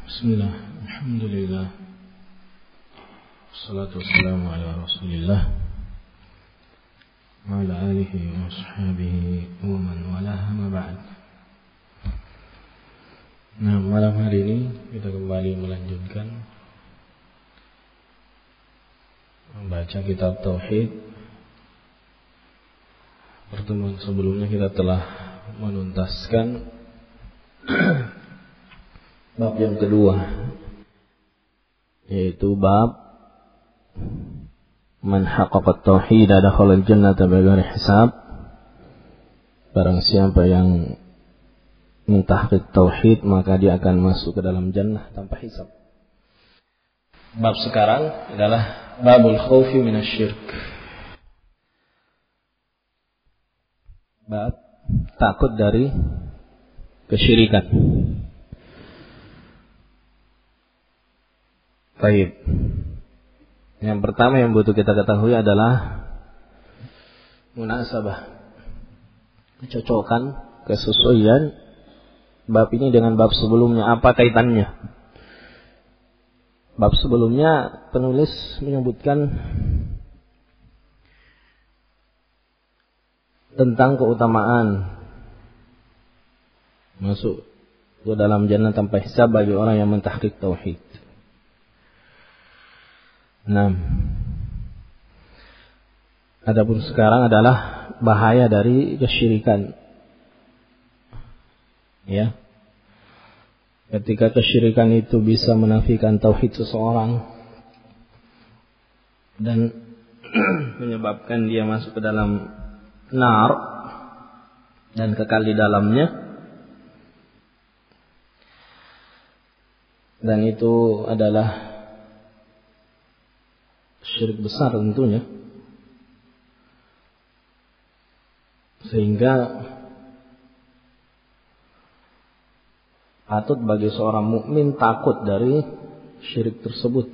Bismillah, alhamdulillah, wassalatu wassalamu ala rasulillah wa ala alihi wa ashabihi wa man walaha ma ba'd. Nah, malam hari ini kita kembali melanjutkan membaca kitab Tauhid. Pertemuan sebelumnya kita telah menuntaskan bab yang kedua, yaitu bab man haqqaqa at-tauhid dakhala al-jannata bighairi hisab. Barang siapa yang mentahqiq tauhid maka dia akan masuk ke dalam jannah tanpa hisab. Bab sekarang adalah babul khaufi minasyirk. Bab takut dari kesyirikan. Baik. Yang pertama yang butuh kita ketahui adalah munasabah, kecocokan, kesesuaian bab ini dengan bab sebelumnya. Apa kaitannya? Bab sebelumnya penulis menyebutkan tentang keutamaan masuk ke dalam jannah tanpa hisab bagi orang yang mentahqiq tauhid. Nah, adapun sekarang adalah bahaya dari kesyirikan. Ya. Ketika kesyirikan itu bisa menafikan tauhid seseorang dan menyebabkan dia masuk ke dalam nar dan kekal di dalamnya, dan itu adalah syirik besar tentunya, sehingga patut bagi seorang mukmin takut dari syirik tersebut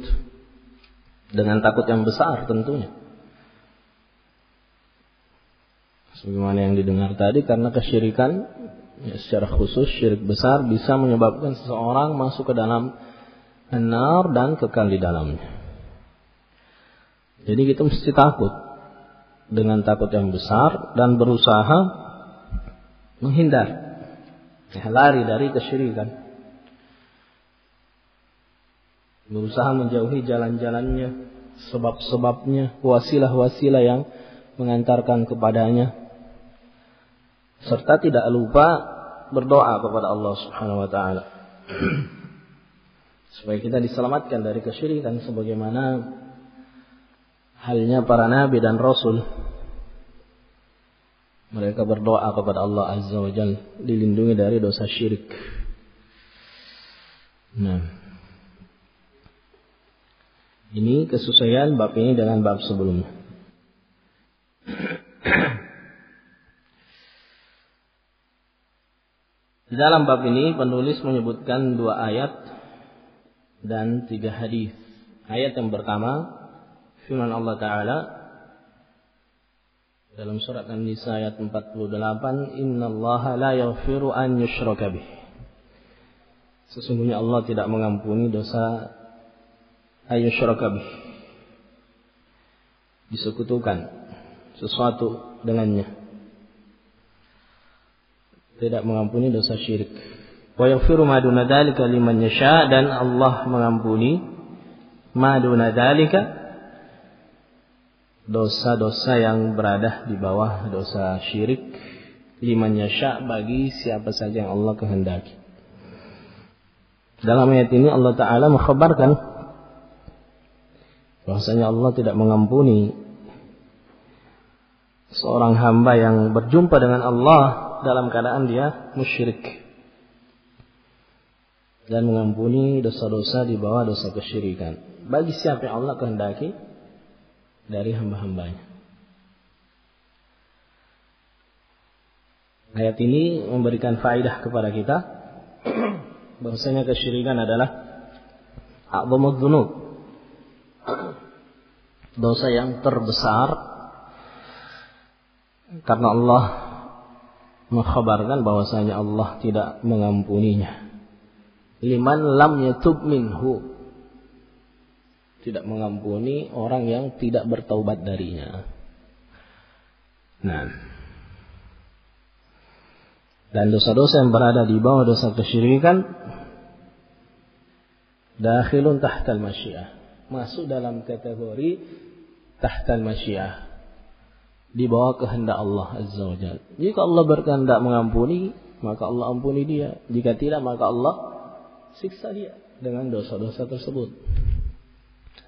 dengan takut yang besar tentunya. Sebagaimana yang didengar tadi, karena kesyirikan ya, secara khusus syirik besar bisa menyebabkan seseorang masuk ke dalam nar dan kekal di dalamnya. Jadi kita mesti takut dengan takut yang besar dan berusaha menghindar, lari dari kesyirikan, berusaha menjauhi jalan-jalannya, sebab-sebabnya, wasilah-wasilah yang mengantarkan kepadanya, serta tidak lupa berdoa kepada Allah Subhanahu wa taala supaya kita diselamatkan dari kesyirikan, sebagaimana halnya para nabi dan rasul. Mereka berdoa kepada Allah Azza wa Jalla dilindungi dari dosa syirik. Nah, ini kesesuaian bab ini dengan bab sebelumnya. Di dalam bab ini penulis menyebutkan 2 ayat dan 3 hadis. Ayat yang pertama firman Allah Ta'ala dalam surat An-Nisa ayat 48, innallaha la yaghfiru an yushraka bih. Sesungguhnya Allah tidak mengampuni dosa ayyushraka bih, disekutukan sesuatu dengannya. Tidak mengampuni dosa syirik. Wa yaghfiru ma duna dzalika liman yasha, dan Allah mengampuni ma duna dzalika, dosa-dosa yang berada di bawah dosa syirik, liman yasha, bagi siapa saja yang Allah kehendaki. Dalam ayat ini Allah Ta'ala mengkhabarkan bahwasanya Allah tidak mengampuni seorang hamba yang berjumpa dengan Allah dalam keadaan dia musyrik, dan mengampuni dosa-dosa di bawah dosa kesyirikan bagi siapa yang Allah kehendaki dari hamba-hambanya. Ayat ini memberikan faedah kepada kita bahwasanya kesyirikan adalah a'dhamudz dzunub, dosa yang terbesar, karena Allah mengkhabarkan bahwasanya Allah tidak mengampuninya. liman lam yatub minhu. Tidak mengampuni orang yang tidak bertaubat darinya. Nah, dan dosa-dosa yang berada di bawah dosa kesyirikan dakhilun tahtal masyiah, masuk dalam kategori tahtal masyiah, di bawah kehendak Allah Azza wa Jalla. Jika Allah berkehendak mengampuni, maka Allah ampuni dia. Jika tidak, maka Allah siksa dia dengan dosa-dosa tersebut.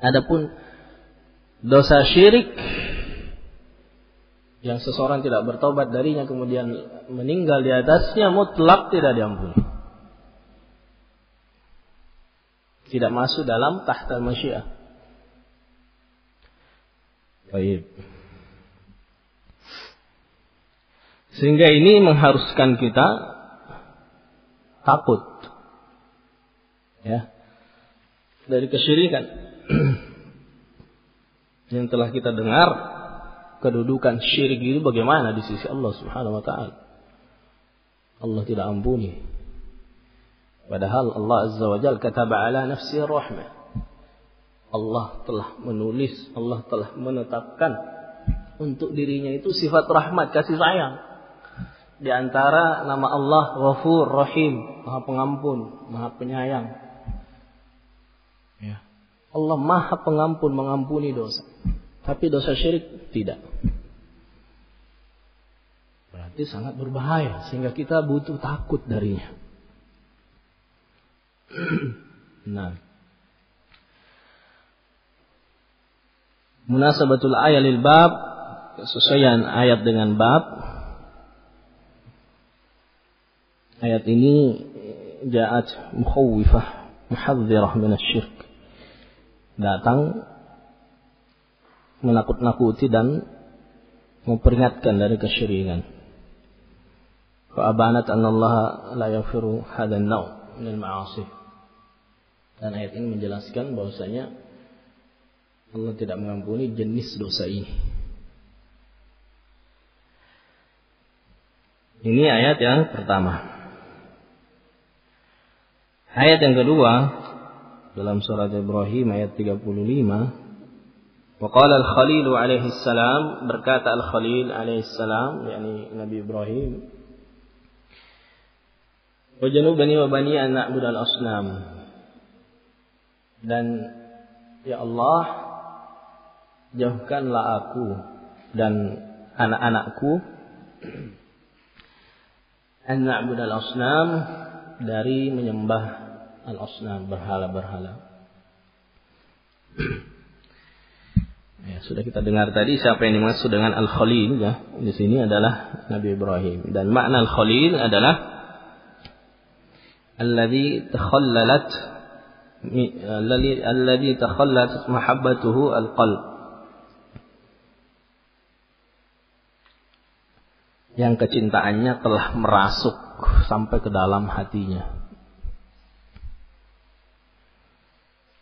Adapun dosa syirik yang seseorang tidak bertobat darinya kemudian meninggal di atasnya, mutlak tidak diampuni. Tidak masuk dalam tahta masyiah. Baik. Sehingga ini mengharuskan kita takut, ya, dari kesyirikan yang telah kita dengar. Kedudukan syirik itu bagaimana di sisi Allah Subhanahu wa taala. Allah tidak ampuni. Padahal Allah Azza wa Jalla kataba ala nafsi rahmah. Allah telah menulis, Allah telah menetapkan untuk dirinya itu sifat rahmat, kasih sayang. Di antara nama Allah Ghafur Rahim, Maha Pengampun, Maha Penyayang. Ya. Allah Maha Pengampun, mengampuni dosa. Tapi dosa syirik tidak. Berarti sangat berbahaya sehingga kita butuh takut darinya. Nah, munasabatul ayat lil bab, kesesuaian ayat dengan bab. Ayat ini ja'at mukhawwifah muhadzirah minasyirk. Datang menakut-nakuti dan memperingatkan dari kesyirikan. Fa abanat anna Allah la yaghfiru hadan naw' min al-ma'asi. Dan ayat ini menjelaskan bahwasanya Allah tidak mengampuni jenis dosa ini. Ini ayat yang pertama. Ayat yang kedua dalam surat Ibrahim ayat 35. Waqala al-Khalil alaihi salam, berkata al-Khalil alaihi salam, yakni Nabi Ibrahim, wajnubni wa bani an na'budu al-asnam. Dan ya Allah, jauhkanlah aku dan anak-anakku an na'budu al-asnam, dari menyembah al-asnam, berhala-berhala. Ya, sudah kita dengar tadi siapa yang dimaksud dengan Al-Khalil, ya. Di sini adalah Nabi Ibrahim. Dan makna Al-Khalil adalah alladzi takhallat mahabbatuhu al-qalb. Yang kecintaannya telah merasuk sampai ke dalam hatinya.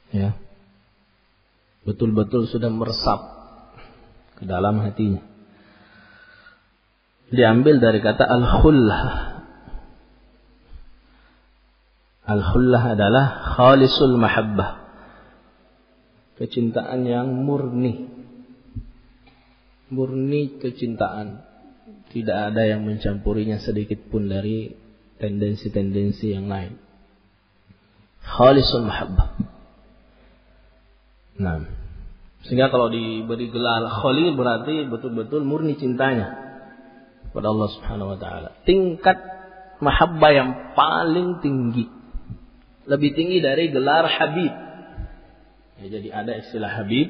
Ya. Betul-betul sudah meresap ke dalam hatinya. Diambil dari kata al-khullah. Al-khullah adalah khalisul mahabbah, kecintaan yang murni. Murni kecintaan. Tidak ada yang mencampurinya sedikit pun dari tendensi-tendensi yang lain. Khalisul mahabbah. Nah, sehingga kalau diberi gelar Khalil berarti betul-betul murni cintanya kepada Allah Subhanahu wa taala. Tingkat mahabbah yang paling tinggi. Lebih tinggi dari gelar Habib. Ya, jadi ada istilah Habib,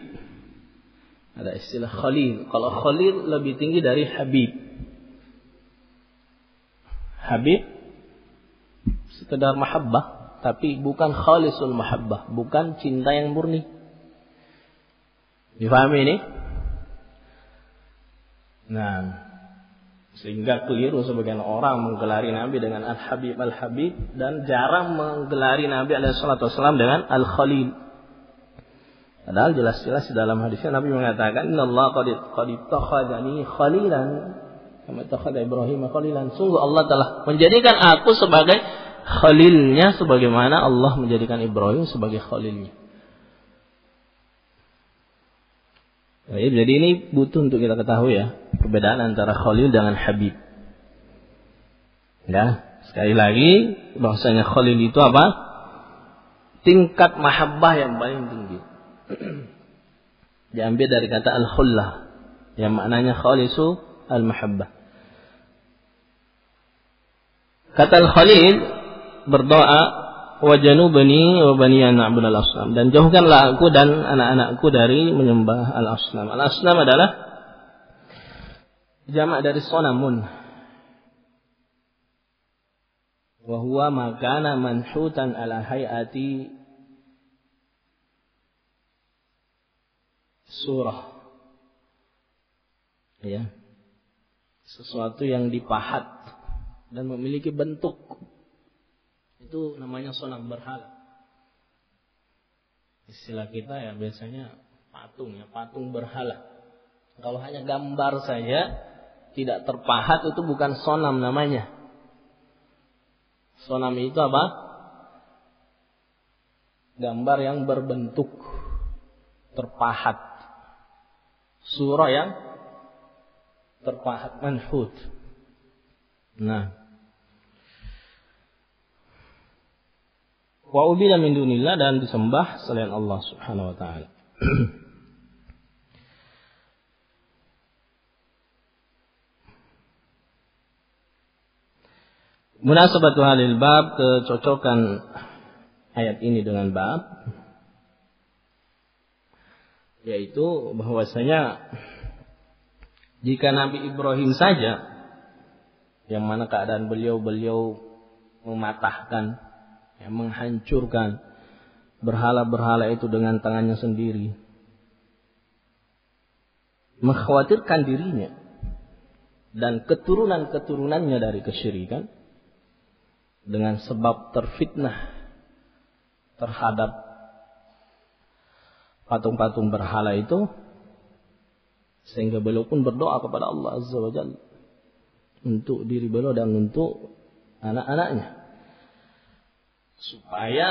ada istilah Khalil. Kalau Khalil lebih tinggi dari Habib. Habib sekedar mahabbah, tapi bukan khalisul mahabbah, bukan cinta yang murni. Difahami ini? Nah, sehingga keliru sebagian orang menggelari Nabi dengan Al-Habib Al-Habib dan jarang menggelari Nabi SAW dengan Al-Khalil. Padahal jelas-jelas di dalam hadisnya Nabi mengatakan, Innallaha qad ittakhadhani khalilan kama ittakhadha Ibrahim khalilan. Sungguh Allah telah menjadikan aku sebagai khalilnya sebagaimana Allah menjadikan Ibrahim sebagai khalilnya. Jadi ini butuh untuk kita ketahui ya, perbedaan antara khalil dengan habib. Ya, sekali lagi bahwasanya khalil itu apa? Tingkat mahabbah yang paling tinggi. Diambil dari kata al-khullah yang maknanya khalisu al-mahabbah. Kata al-khalil berdoa, wajanubni wa baniya na'budal asnam, dan jauhkanlah aku dan anak-anakku dari menyembah al-asnam. Al-asnam adalah jamak dari sonamun. Wa huwa ma kana manhutan ala hayati surah. Ya. Sesuatu yang dipahat dan memiliki bentuk. Itu namanya sonam berhala. Istilah kita ya biasanya patung ya, patung berhala. Kalau hanya gambar saja tidak terpahat itu bukan sonam namanya. Sonam itu apa? Gambar yang berbentuk terpahat. Surah yang terpahat, manhut. Nah, wa ubida min dunillah, dan disembah selain Allah Subhanahu wa taala. Munasabatu halil bab, kecocokan ayat ini dengan bab, yaitu bahwasanya jika Nabi Ibrahim saja, yang mana keadaan beliau mematahkan, menghancurkan berhala-berhala itu dengan tangannya sendiri, mengkhawatirkan dirinya dan keturunan-keturunannya dari kesyirikan, dengan sebab terfitnah terhadap patung-patung berhala itu, sehingga beliau pun berdoa kepada Allah Azza wa Jalla untuk diri beliau dan untuk anak-anaknya, supaya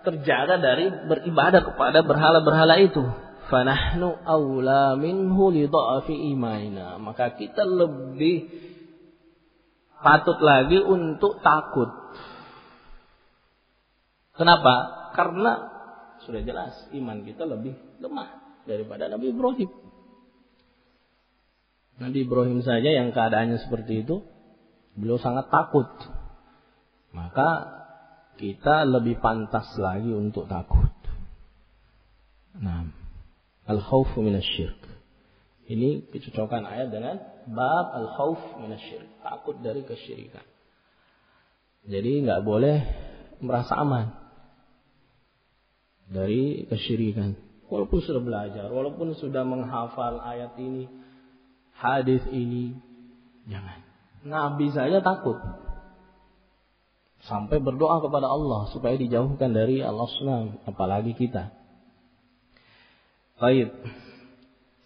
terjaga dari beribadah kepada berhala-berhala itu. Fanahnu aula minhu li dha'fi imanina, maka kita lebih patut lagi untuk takut. Kenapa? Karena sudah jelas iman kita lebih lemah daripada Nabi Ibrahim. Nabi Ibrahim saja yang keadaannya seperti itu, beliau sangat takut. Maka kita lebih pantas lagi untuk takut. Nah, al-khawfu minasyirk. Ini kecocokan ayat dengan bab al-khawf minasyirk, takut dari kesyirikan. Jadi enggak boleh merasa aman dari kesyirikan. Walaupun sudah belajar, walaupun sudah menghafal ayat ini, hadis ini, jangan. Nabi saja takut. Sampai berdoa kepada Allah supaya dijauhkan dari al-asnam, apalagi kita. Baik.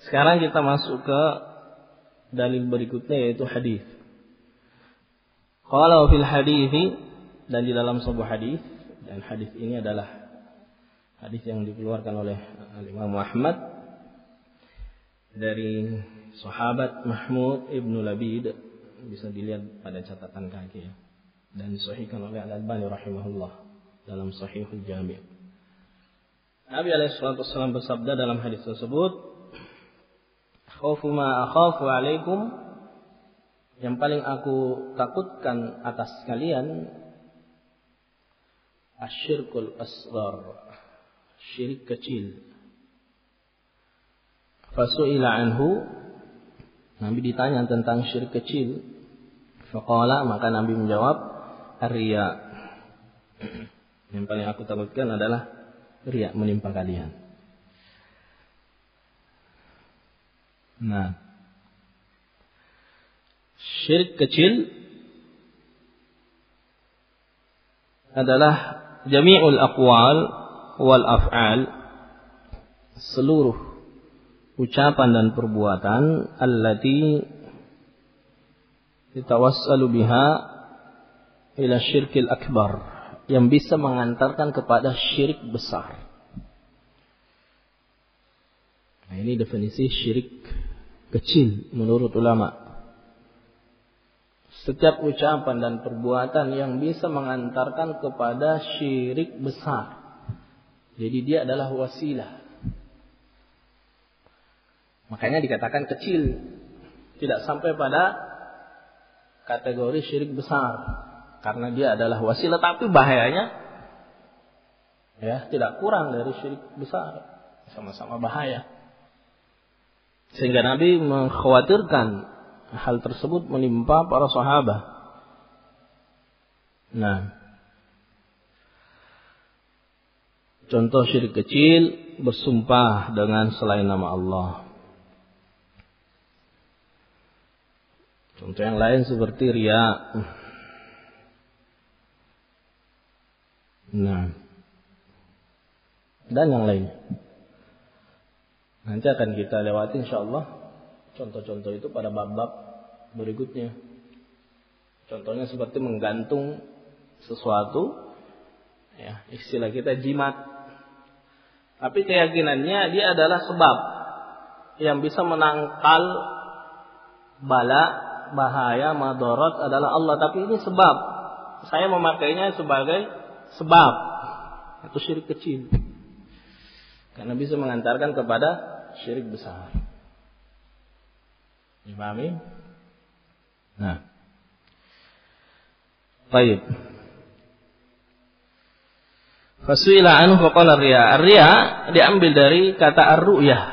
Sekarang kita masuk ke dalil berikutnya, yaitu hadis. Qala fil hadis, dan di dalam sebuah hadis, dan hadis ini adalah hadis yang dikeluarkan oleh Imam Ahmad dari sahabat Mahmud ibnu Labid, bisa dilihat pada catatan kaki ya, dan disahihkan oleh Al-Albani rahimahullah dalam Sahihul Jami'. Nabi alaihi wasallam bersabda dalam hadis tersebut, "Khawfu ma akhafu alaikum," yang paling aku takutkan atas kalian, asyirkul asghar, syirik kecil. Fasu'ila anhu, Nabi ditanya tentang syirik kecil. Faqala, maka Nabi menjawab, ar-riya. Yang paling aku takutkan adalah riya menimpa kalian. Nah, syirik kecil adalah jami'ul aqwal wal af'al, seluruh ucapan dan perbuatan, allati ditawassalu biha, ila syirkil akbar, yang bisa mengantarkan kepada syirik besar. Nah, ini definisi syirik kecil menurut ulama. Setiap ucapan dan perbuatan yang bisa mengantarkan kepada syirik besar. Jadi dia adalah wasilah. Makanya dikatakan kecil. Tidak sampai pada kategori syirik besar. Karena dia adalah wasilah, tapi bahayanya ya tidak kurang dari syirik besar. Sama-sama bahaya. Sehingga Nabi mengkhawatirkan hal tersebut menimpa para sahabat. Nah, contoh syirik kecil, bersumpah dengan selain nama Allah. Contoh yang lain seperti riya. Nah, dan yang lain. Nanti akan kita lewati insyaallah contoh-contoh itu pada bab-bab berikutnya. Contohnya seperti menggantung sesuatu, ya, istilah kita jimat. Tapi keyakinannya dia adalah sebab yang bisa menangkal bala, bahaya, madarat adalah Allah. Tapi ini sebab. Saya memakainya sebagai sebab. Itu syirik kecil. Karena bisa mengantarkan kepada syirik besar. Dipahami? Nah. Baik. Fasuila anhu faqala riya. Riya diambil dari kata ar-ru'yah.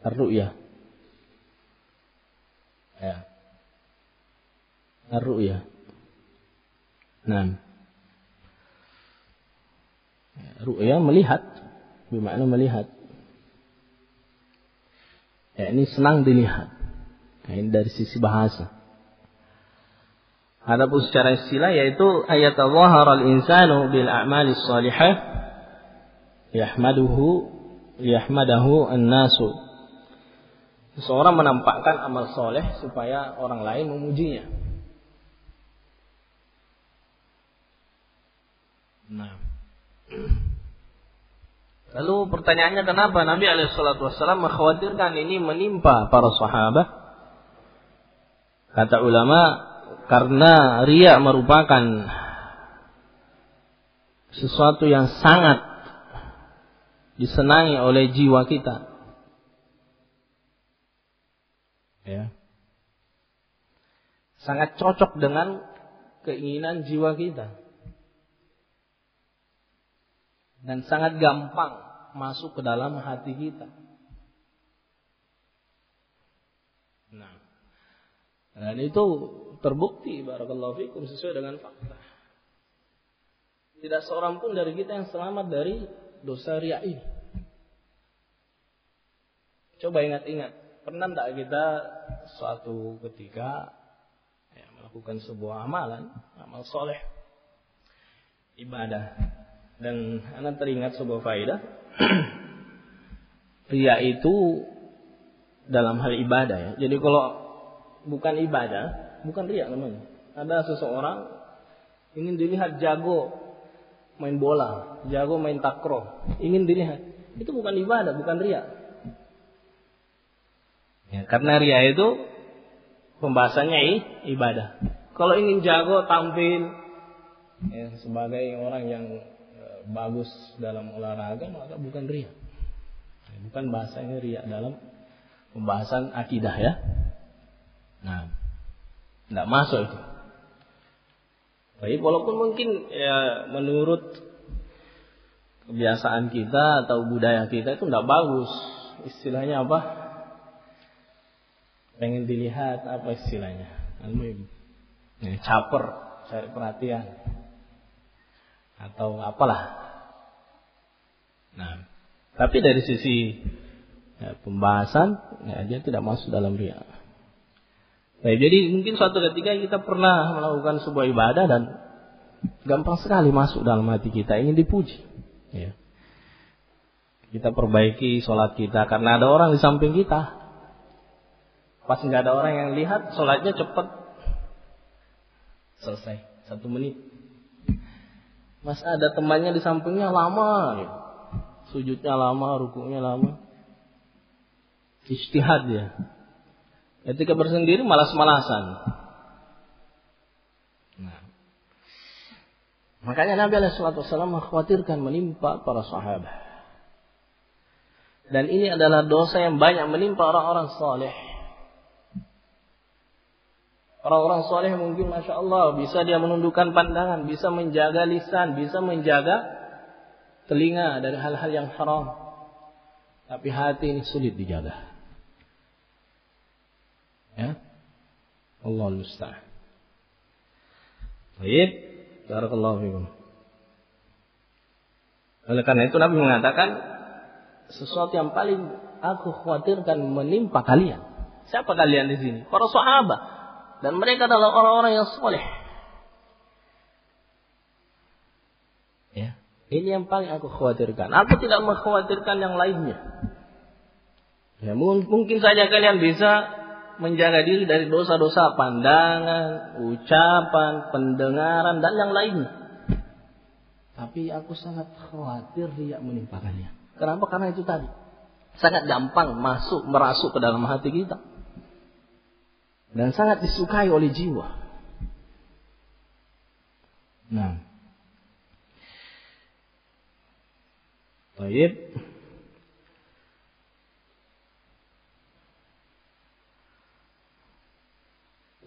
Ar-ru'yah. Ya. Ar-ru'yah. Nah. Ru'yah melihat, bermakna melihat. Ya, ini senang dilihat. Nah, ini dari sisi bahasa. Adapun secara istilah yaitu ayat Allah al-insanu bil a'malis salihah yahmadahu an-nasu. Seseorang menampakkan amal soleh supaya orang lain memujinya. Nah. Lalu pertanyaannya, kenapa Nabi SAW mengkhawatirkan ini menimpa para sahabat? Kata ulama, karena riya merupakan sesuatu yang sangat disenangi oleh jiwa kita. Ya. Sangat cocok dengan keinginan jiwa kita. Dan sangat gampang masuk ke dalam hati kita. Nah, dan itu terbukti barakallahu fikum sesuai dengan fakta. Tidak seorang pun dari kita yang selamat dari dosa riya ini. Coba ingat-ingat, pernah tak kita suatu ketika melakukan sebuah amalan, amal soleh, ibadah. Dan anak teringat sebuah faedah. Riya itu dalam hal ibadah ya. Jadi kalau bukan ibadah, bukan riya namanya. Ada seseorang ingin dilihat jago main bola, jago main takraw, ingin dilihat. Itu bukan ibadah, bukan riya. Ya, karena riya itu pembahasannya ibadah. Kalau ingin jago tampil ya, sebagai orang yang bagus dalam olahraga, maka bukan riya. Bukan bahasanya riya dalam pembahasan akidah ya. Nah, tidak masuk itu. Baik, walaupun mungkin ya menurut kebiasaan kita atau budaya kita itu tidak bagus. Istilahnya apa? Pengen dilihat apa istilahnya? Caper, cari perhatian. Atau apalah. Nah, tapi dari sisi pembahasan dia tidak masuk dalam riya. Nah, jadi mungkin suatu ketika kita pernah melakukan sebuah ibadah dan gampang sekali masuk dalam hati kita ingin dipuji. Ya. Kita perbaiki sholat kita karena ada orang di samping kita. Pas nggak ada orang yang lihat, sholatnya cepat selesai 1 menit. Mas ada temannya di sampingnya lama, gitu. Sujudnya lama, rukuknya lama. Ijtihad dia. Ketika bersendiri malas-malasan. Nah. Makanya Nabi SAW mengkhawatirkan menimpa para sahabat. Dan ini adalah dosa yang banyak menimpa orang-orang saleh. Orang-orang saleh mungkin Masya Allah bisa dia menundukkan pandangan, bisa menjaga lisan, bisa menjaga telinga dari hal-hal yang haram. Tapi hati ini sulit dijaga. Ya, Allahul musta'an. Baik, barakallahu fikum. Oleh karena itu Nabi mengatakan sesuatu yang paling aku khawatirkan menimpa kalian. Siapa kalian di sini? Para sahabat. Dan mereka adalah orang-orang yang soleh. Ya, ini yang paling aku khawatirkan. Aku tidak mengkhawatirkan yang lainnya. Ya, mungkin saja kalian bisa menjaga diri dari dosa-dosa pandangan, ucapan, pendengaran, dan yang lainnya. Tapi aku sangat khawatir riya menimpa kalian. Kenapa? Karena itu tadi. Sangat gampang merasuk ke dalam hati kita. Dan sangat disukai oleh jiwa. Nah. Baik.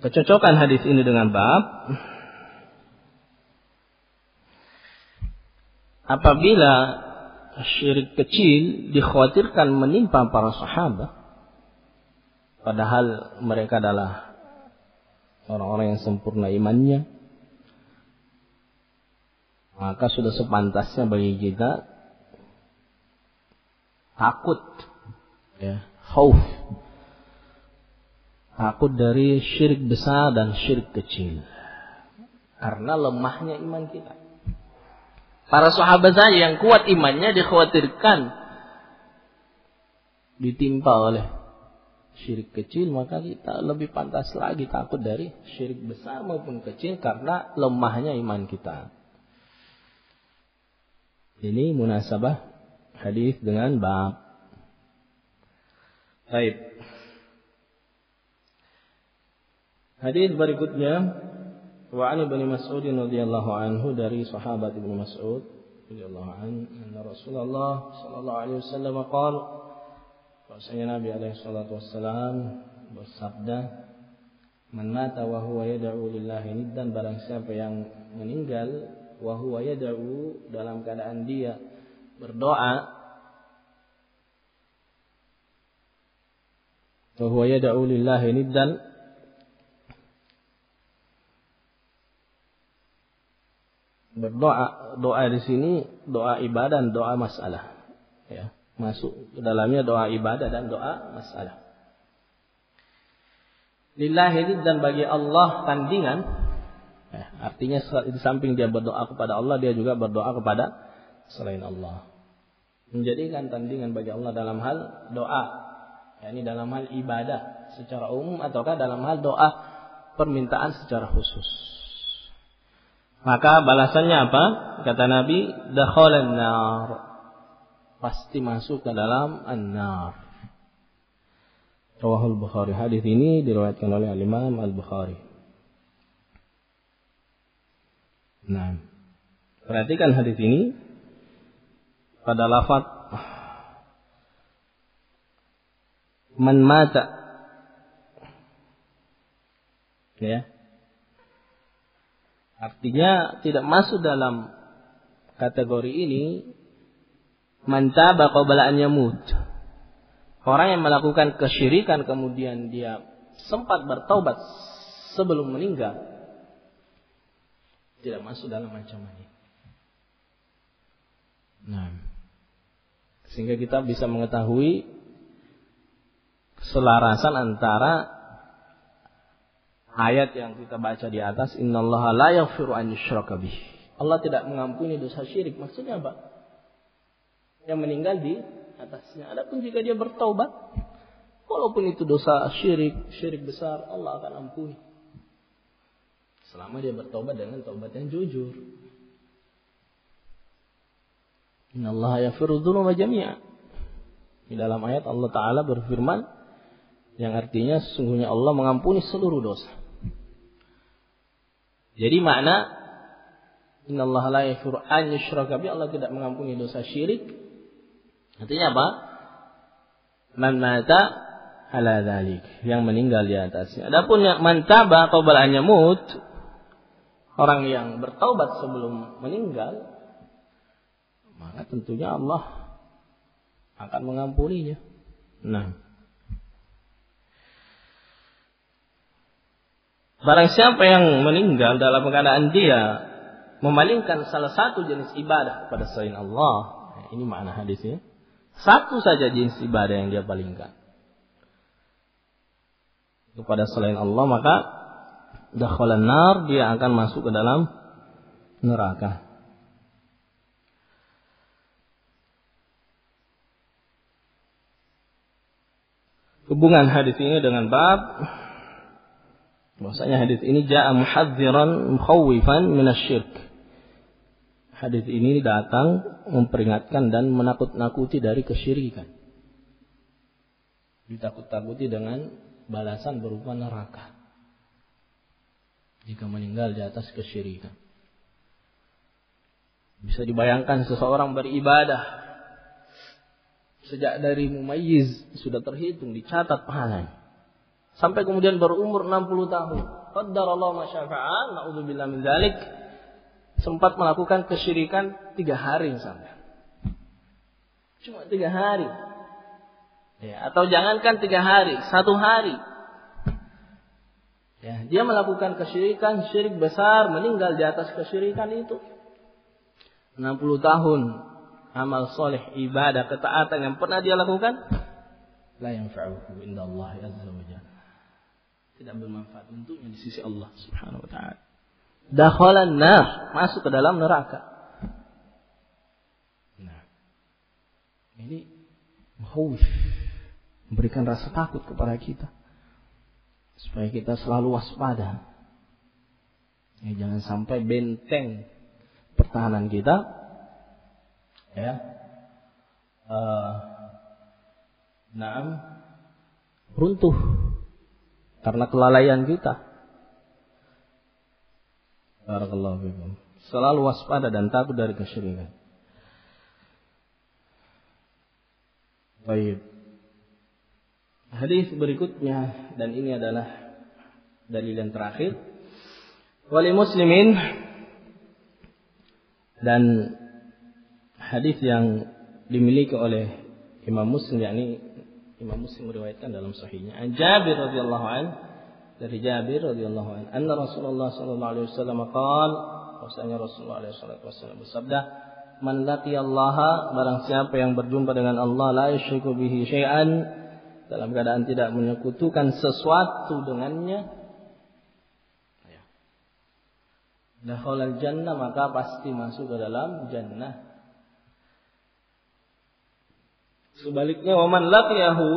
Kecocokan hadis ini dengan bab. Apabila syirik kecil dikhawatirkan menimpa para sahabat, padahal mereka adalah orang-orang yang sempurna imannya, maka sudah sepantasnya bagi kita takut, ya, khauf, takut dari syirik besar dan syirik kecil, karena lemahnya iman kita. Para sahabat saja yang kuat imannya dikhawatirkan ditimpa oleh syirik kecil, maka kita lebih pantas lagi takut dari syirik besar maupun kecil karena lemahnya iman kita. Ini munasabah hadis dengan bab. Baik. Hadis berikutnya, wa 'an Ibnu Mas'ud radhiyallahu anhu, dari sahabat Ibnu Mas'ud radhiyallahu anhu, anna Rasulullah sallallahu alaihi wasallam qala, bahwasanya Nabi alaihi salatu wassalam bersabda, man mata wa huwa yad'u lillahi niddan, barang siapa yang meninggal wa huwa yad'u, dalam keadaan dia berdoa, wa huwa yad'u lillahi niddan, berdoa, doa di sini doa ibadah dan doa masalah, ya, masuk ke dalamnya doa ibadah dan doa masalah. Lillahi dan bagi Allah tandingan, ya, artinya di samping dia berdoa kepada Allah, dia juga berdoa kepada selain Allah. Menjadikan tandingan bagi Allah dalam hal doa, yakni dalam hal ibadah secara umum ataukah dalam hal doa permintaan secara khusus. Maka balasannya apa? Kata Nabi, dakhalan nar, pasti masuk ke dalam an-nar. Rawahul Bukhari. Hadis ini diriwayatkan oleh Imam Al-Bukhari. Nah, perhatikan hadis ini pada lafaz man mata, ya. Artinya tidak masuk dalam kategori ini man taba qabla an yamut. Orang yang melakukan kesyirikan kemudian dia sempat bertaubat sebelum meninggal, tidak masuk dalam ancaman ini. Nah, sehingga kita bisa mengetahui keselarasan antara ayat yang kita baca di atas, innallaha la yaghfiru an yushraka bih. Allah tidak mengampuni dosa syirik. Maksudnya apa? Yang meninggal di atasnya. Adapun jika dia bertaubat, walaupun itu dosa syirik besar, Allah akan ampuni. selama dia bertobat dengan tobat yang jujur. Innallaha yaghfiru dzunuba jami'a. Di dalam ayat Allah Ta'ala berfirman yang artinya sesungguhnya Allah mengampuni seluruh dosa. Jadi makna innallaha la yaghfiru an yushraka bihi, Allah tidak mengampuni dosa syirik. Artinya apa? Man mata ala dzalik, yang meninggal di atasnya. Adapun yang man taba qabla an yamut, orang yang bertaubat sebelum meninggal, maka tentunya Allah akan mengampuninya. Nah, barang siapa yang meninggal dalam keadaan dia memalingkan salah satu jenis ibadah kepada selain Allah, nah, ini makna hadisnya. Satu saja jenis ibadah yang dia palingkan kepada selain Allah, maka dakhalan nar, dia akan masuk ke dalam neraka. Hubungan hadis ini dengan bab bahwasanya hadis ini jaa muhadziran mukhawifan minasyirk. Hadis ini datang memperingatkan dan menakut-nakuti dari kesyirikan. Ditakut-takuti dengan balasan berupa neraka jika meninggal di atas kesyirikan. Bisa dibayangkan seseorang beribadah sejak dari mumayyiz sudah terhitung, dicatat pahalanya. Sampai kemudian berumur 60 tahun. Qaddarallahu ma syaa, na'udzubillah min dzalik. Sempat melakukan kesyirikan 3 hari misalnya. Cuma 3 hari. Ya, atau jangankan 3 hari, 1 hari. Ya, dia melakukan kesyirikan, syirik besar, meninggal di atas kesyirikan itu. 60 tahun amal soleh, ibadah, ketaatan yang pernah dia lakukan, la yanfa'uhu indallahi azza wa jalla, tidak bermanfaat untuknya di sisi Allah Subhanahu wa taala. Dakhalan nar, masuk ke dalam neraka. Nah, ini khawf, memberikan rasa takut kepada kita supaya kita selalu waspada. Ya, jangan sampai benteng pertahanan kita runtuh karena kelalaian kita. Barakallahu fikum. Selalu waspada dan takut dari kesyirikan. Baik. Hadis berikutnya, dan ini adalah dalil yang terakhir. Wali muslimin, dan hadis yang dimiliki oleh Imam Muslim, yakni Imam Muslim meriwayatkan dalam sahihnya. An Jabir radhiyallahu an, dari Jabir radhiyallahu an, anna Rasulullah sallallahu alaihi wasallam qaal, bahwasanya Rasulullah alaihi wasallam bersabda, man laqiyallaha, barang siapa yang berjumpa dengan Allah, la yusyriku bihi syai'an, dalam keadaan tidak menyekutukan sesuatu dengannya, dakhalal jannah, maka pasti masuk ke dalam jannah. Sebaliknya, wa man laqiyahu,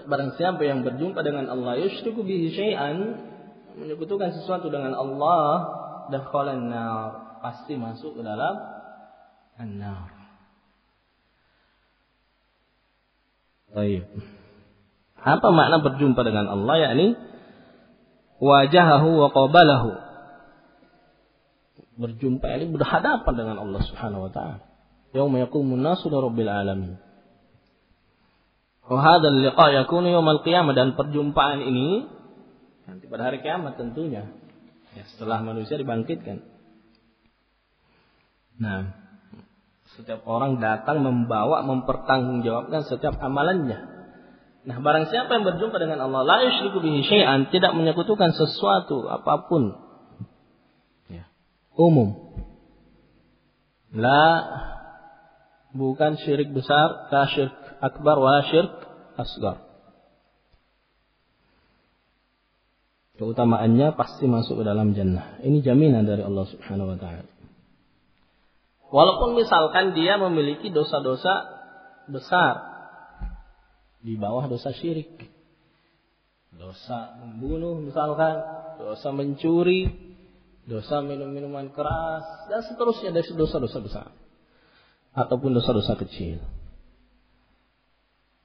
barang siapa yang berjumpa dengan Allah, yusyriku bihi syai'an, menyekutukan sesuatu dengan Allah, dakhalan nar, pasti masuk ke dalam an-nar. Baik. Apa makna berjumpa dengan Allah? Yakni wajahahu wa qabalahu, berjumpa ini berhadapan dengan Allah Subhanahu wa taala. Yauma yaqumun nasu li rabbil alamin. Wa hadzal liqa' yakunu yaumal qiyamah, dan perjumpaan ini nanti pada hari kiamat tentunya. Ya, setelah manusia dibangkitkan. Nah, setiap orang datang membawa, mempertanggungjawabkan setiap amalannya. Nah, barang siapa yang berjumpa dengan Allah, la yusyriku bihi syai'an, tidak menyekutukan sesuatu apapun. Ya, umum. La, bukan syirik besar, la syirik akbar, wala syirik asgar. Keutamaannya pasti masuk ke dalam jannah. Ini jaminan dari Allah Subhanahu wa taala. Walaupun misalkan dia memiliki dosa-dosa besar di bawah dosa syirik. Dosa membunuh misalkan, dosa mencuri, dosa minum minuman keras, dan seterusnya dari dosa-dosa besar ataupun dosa-dosa kecil.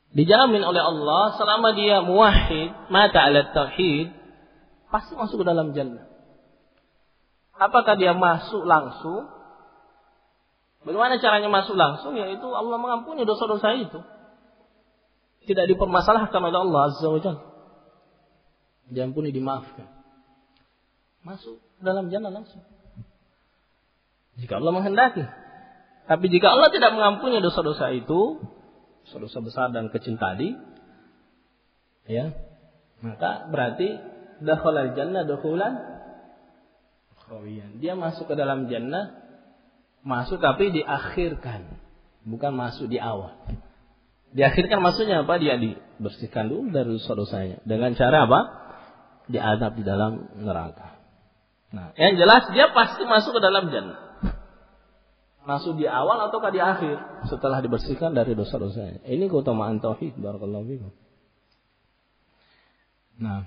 Dijamin oleh Allah selama dia muwahhid, mata ala tauhid, pasti masuk ke dalam jannah. Apakah dia masuk langsung? Bagaimana caranya masuk langsung? Yaitu Allah mengampuni dosa-dosa itu. Tidak dipermasalahkan oleh Allah Azza wa Jalla. Diampuni, dimaafkan. Masuk dalam jannah langsung. Jika Allah menghendaki. Tapi jika Allah tidak mengampuni dosa-dosa itu, dosa-dosa besar dan kecil tadi, ya, maka berarti dakhalal jannah dukhulan khawiyan. Dia masuk ke dalam jannah, masuk tapi diakhirkan, bukan masuk di awal. Diakhirkan maksudnya apa? Dia dibersihkan dulu dari dosa-dosanya. Dengan cara apa? Diazab di dalam neraka. Nah, yang jelas dia pasti masuk ke dalam jannah. Masuk di awal ataukah di akhir setelah dibersihkan dari dosa-dosanya. Ini keutamaan tauhid. Barakallahu fikum. Nah,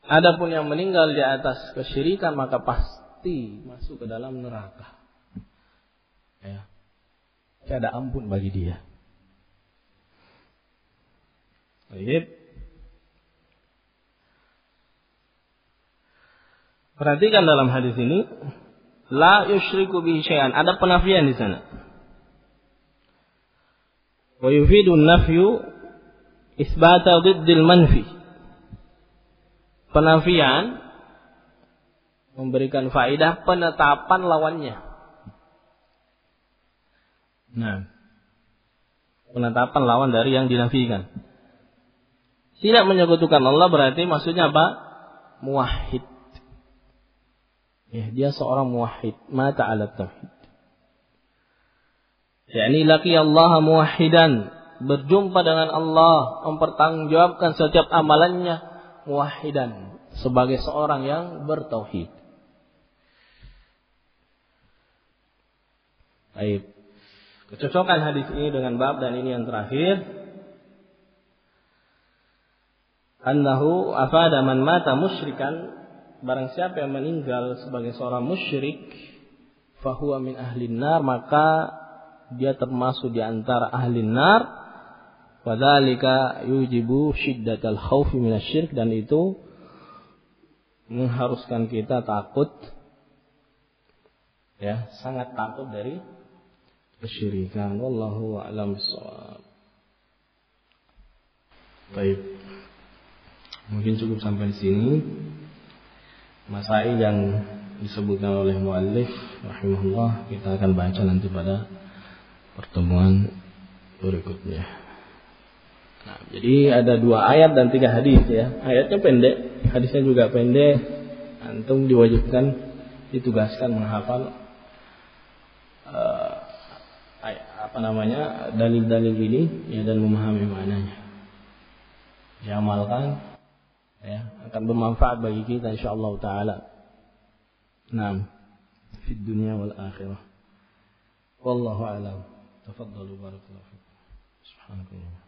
adapun yang meninggal di atas kesyirikan maka pasti masuk ke dalam neraka. Ya. Tidak ada ampun bagi dia. Baik. Perhatikan dalam hadis ini, la yusyriku bihi syai'an. Ada penafian di sana. Wa yufidu an-nafyu isbata diddil manfi. Penafian memberikan faedah penetapan lawannya. Nah, penetapan lawan dari yang dinafikan. Tidak menyekutukan Allah berarti maksudnya apa? Muwahhid. Ya, dia seorang muwahhid, mata ala tauhid. yakni laqi Allah muwahhidan, berjumpa dengan Allah, mempertanggungjawabkan setiap amalannya muwahhidan, sebagai seorang yang bertauhid. Baik. Kecocokan hadis ini dengan bab dan ini yang terakhir. Annahu afada man mata musyrikan, barang siapa yang meninggal sebagai seorang musyrik, fahuwa min ahlin nar, maka dia termasuk di antara ahlin nar. Wadzalika yujibu syiddatal khaufi minasyirik, dan itu mengharuskan kita takut, ya, sangat takut dari kesyirikan. Wallahu a'lam bishawab. Baik. Mungkin cukup sampai di sini. Masail yang disebutkan oleh muallif rahimahullah kita akan baca nanti pada pertemuan berikutnya. Nah, jadi ada 2 ayat dan 3 hadis, ya. Ayatnya pendek, hadisnya juga pendek. Antum diwajibkan, ditugaskan menghafal dalil-dalil ini, ya, dan memahami maknanya. Diamalkan, ya, akan bermanfaat bagi kita insyaallah taala. Naam, fid dunya wal akhirah. Wallahu a'lam. Tafaddalu barakallahu fikum. Subhanakallah.